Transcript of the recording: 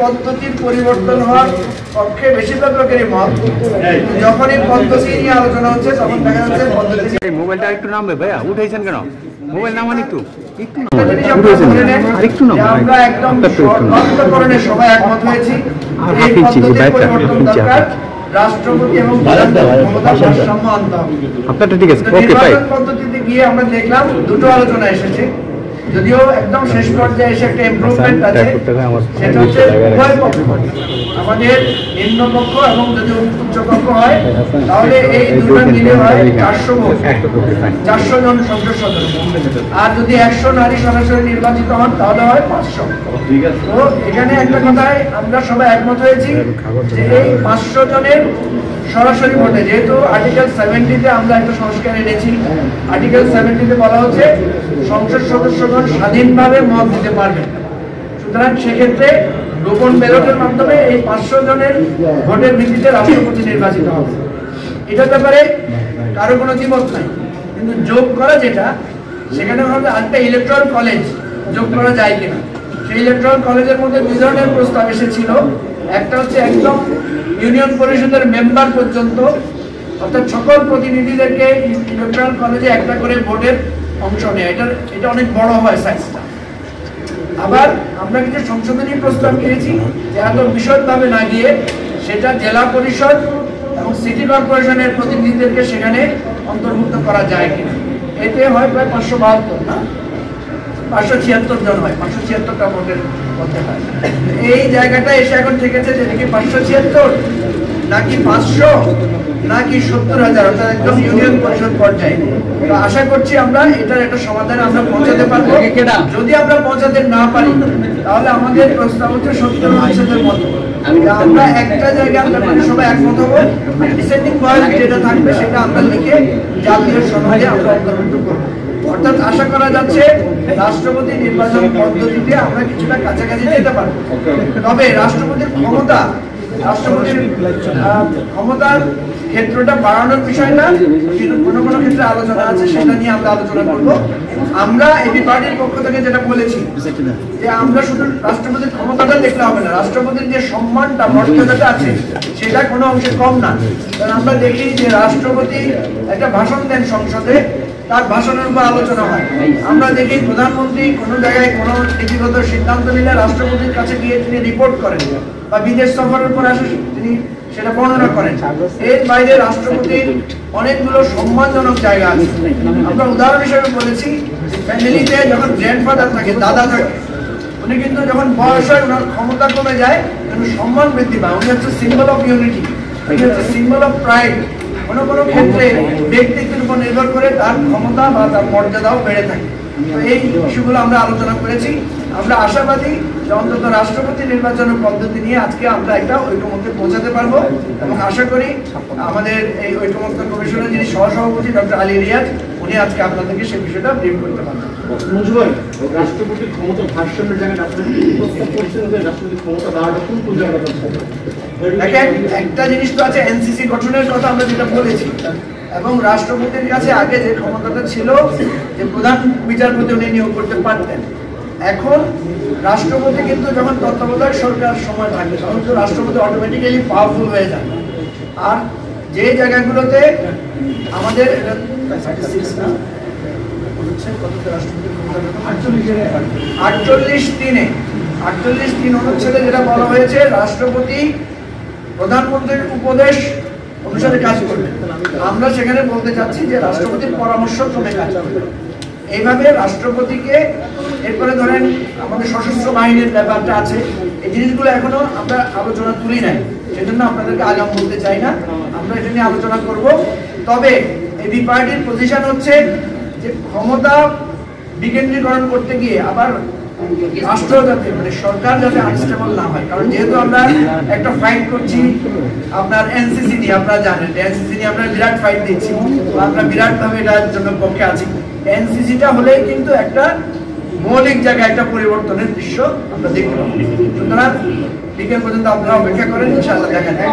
পদ্ধতির পরিবর্তন হওয়ার পক্ষে বেশিরভাগ লোকেরই মত। যখনই পদ্ধতি নিয়ে আলোচনা হচ্ছে তখন দেখা যাচ্ছে পদ্ধতি। মোবাইলটা একটু নামবে ভাইয়া, উঠাইছেন কেন? মোবাইল নামান একটু আমরা একদম সর্বান্তকরণে সবাই একমত হয়েছি এই পদ্ধতির পরিবর্তন দরকার। রাষ্ট্রপতি এবং ভারসাম্য আনতে হবে। আপনারটা ঠিক আছে। নির্বাচন পদ্ধতিতে গিয়ে আমরা দেখলাম দুটো আলোচনা এসেছে, যদিও একদম শেষ পর্যায়ে এসে একটা ইমপ্রুভমেন্ট আছে। সেটা হচ্ছে উভয় পক্ষ, আমাদের নিম্নপক্ষ এবং যদি উচ্চপক্ষ হয় তাহলে এই দুটো মিলে হয় 400 জন সংসদ সদস্য, আর যদি 100 নারী সরাসরি নির্বাচিত হন তাহলে হয় 500। তো এখানে একটা কথায় আমরা সবাই একমত হয়েছি যে এই 500 জনের সরাসরি ভোটে, যেহেতু আর্টিকেল 70-তে আমরা একটা সংস্কার এনেছি। আর্টিকেল 70-তে বলা হচ্ছে সংসদ সদস্যগণ স্বাধীনভাবে মত দিতে পারবেন। সুতরাং সেক্ষেত্রে গোপন ব্যালটের মাধ্যমে এই 500 জনের ভোটের ভিত্তিতে রাষ্ট্রপতি নির্বাচিত হবে। এটার ব্যাপারে কারো কোনো দ্বিমত নাই, কিন্তু যোগ করা যেটা, সেখানে ভাবলে আরেকটা ইলেকট্রাল কলেজ যোগ করা যায় কিনা। সেই ইলেকট্রাল কলেজের মধ্যে দুই ধরনের প্রস্তাব এসেছিল। একটা হচ্ছে একদম ইউনিয়ন পরিষদের মেম্বার পর্যন্ত, অর্থাৎ সকল প্রতিনিধিদেরকে ইলেকট্রাল কলেজে একটা করে ভোটের অংশ নেয়। এটা অনেক বড় হয় সাইজটা। আবার আমরা কিছু সংশোধনী প্রস্তাব পেয়েছি যে এত বিশদভাবে না গিয়ে সেটা জেলা পরিষদ এবং সিটি কর্পোরেশনের প্রতিনিধিদেরকে সেখানে অন্তর্ভুক্ত করা যায় কিনা। এতে হয় প্রায় 572 না 576 জন হয়, 576টা ভোটের মধ্যে হয়। এই জায়গাটা এসে এখন থেকেছে যে নাকি 576 নাকি 500 নাকি 70,000, অর্থাৎ একদম ইউনিয়ন পরিষদ পর্যায়ে। তো আশা করছি আমরা এটার একটা সমাধানে আমরা পৌঁছাতে পারবো। যদি আমরা পৌঁছাতে না পারি তাহলে আমাদের প্রস্তাব হচ্ছে 70 অনুচ্ছেদের মতো আমরা একটা জায়গায় আমরা সবাই একমত হবো, ডিসেন্ডিং ভয়েস যেটা থাকবে সেটা আমরা লিখে জাতীয় সনদে আমরা অন্তর্ভুক্ত করবো। অর্থাৎ আশা করা যাচ্ছে রাষ্ট্রপতি নির্বাচন পদ্ধতিতে আমরা কিছুটা কাছাকাছি যেতে পারবো। তবে রাষ্ট্রপতির ক্ষমতার ক্ষেত্রটা বাড়ানোর বিষয়টা কিন্তু কোনো কোনো ক্ষেত্রে আলোচনা আছে, সেটা নিয়ে আমরা আলোচনা করব। আমরা এবি পার্টির পক্ষ থেকে যেটা বলেছি যে আমরা শুধু রাষ্ট্রপতির ক্ষমতাটা দেখলে হবে না, রাষ্ট্রপতির যে সম্মানটা মর্যাদাটা আছে সেটা কোনো অংশে কম না। কারণ আমরা দেখি যে রাষ্ট্রপতি একটা ভাষণ দেন সংসদে, তার ভাষণের উপর আলোচনা হয়। আমরা দেখি প্রধানমন্ত্রী কোনো জায়গায় কোনো নীতিগত সিদ্ধান্ত নিলে রাষ্ট্রপতির কাছে গিয়ে তিনি রিপোর্ট করেন, বা বিদেশ সফরের পর আসে তিনি সেটা বর্ণনা করেন। এর বাইরে রাষ্ট্রপতির অনেকগুলো সম্মানজনক জায়গা আছে। আমরা উদাহরণ হিসেবে বলেছি ফ্যামিলিতে যখন গ্র্যান্ডফাদার থাকে, দাদা থাকে, উনি কিন্তু যখন বয়স হয় ওনার ক্ষমতা কমে যায় কিন্তু সম্মান বৃদ্ধি পায়। উনি হচ্ছে সিম্বল অফ ইউনিটি, উনি হচ্ছে সিম্বল অফ প্রাইড। কোনো কোনো ক্ষেত্রে ব্যক্তিত্বের উপর নির্ভর করে তার ক্ষমতা বা তার মর্যাদাও বেড়ে থাকে। তো এই ইস্যুগুলো আমরা আলোচনা করেছি। আমরা আশাবাদী যে অন্তত রাষ্ট্রপতি নির্বাচনের পদ্ধতি নিয়ে আজকে আমরা একটা ঐকমত্যে পৌঁছাতে পারবো, এবং আশা করি আমাদের এই ঐকমত্য কমিশনের যিনি সহসভাপতি ডক্টর আলী রিয়াজ, উনি আজকে আপনাদেরকে সেই বিষয়টা ব্রিফ করতে পারবেন। রাষ্ট্রপতির ক্ষমতা ভারসাম্যের জায়গায় রাষ্ট্রপতির ক্ষমতা বাড়ানো কোন জায়গাটা? দেখেন, একটা জিনিস তো আছে এনসিসি গঠনের কথা আমরা যেটা বলেছি, এবং রাষ্ট্রপতির কাছে আগে যে ক্ষমতাটা ছিল যে প্রধান বিচারপতি উনি নিয়োগ করতে পারতেন। এখন রাষ্ট্রপতি কিন্তু যখন তত্ত্বাবধায়ক সরকার সময় থাকে তখন তো রাষ্ট্রপতি অটোমেটিক্যালি পাওয়ারফুল হয়ে যায়। আর যে জায়গাগুলোতে আমাদের 48(3) অনুচ্ছেদে যেটা বলা হয়েছে রাষ্ট্রপতি প্রধানমন্ত্রীর উপদেশ অনুসারে কাজ করবে। আমরা সেখানে বলতে চাচ্ছি যে রাষ্ট্রপতির পরামর্শ ক্রমে কাজ করবে। এইভাবে রাষ্ট্রপতিকে, এরপরে ধরেন আমাদের সশস্ত্র বাহিনীর ব্যাপারটা আছে, এই জিনিসগুলো এখনো আমরা আলোচনা তুলি নাই, সেজন্য আপনাদেরকে আগাম বলতে চাই না। আমরা এটা নিয়ে আলোচনা করব। তবে এবি পার্টির পজিশন হচ্ছে যে ক্ষমতা বিকেন্দ্রীকরণ করতে গিয়ে আবার রাষ্ট্র যাতে মানে সরকার যাতে আনস্টেবল না হয়। কারণ যেহেতু আমরা একটা ফাইট করছি আপনার এনসিসি নিয়ে, আপনারা জানেন এনসিসি নিয়ে আমরা বিরাট ফাইট দিচ্ছি, আমরা বিরাটভাবে এটার জন্য পক্ষে আছি। এনসিসিটা হলেই কিন্তু একটা মৌলিক জায়গায় একটা পরিবর্তনের দৃশ্য আমরা দেখতে পাবো। সুতরাং বিকেল পর্যন্ত আপনারা অপেক্ষা করেন, ইনশাআল্লাহ দেখা যায়।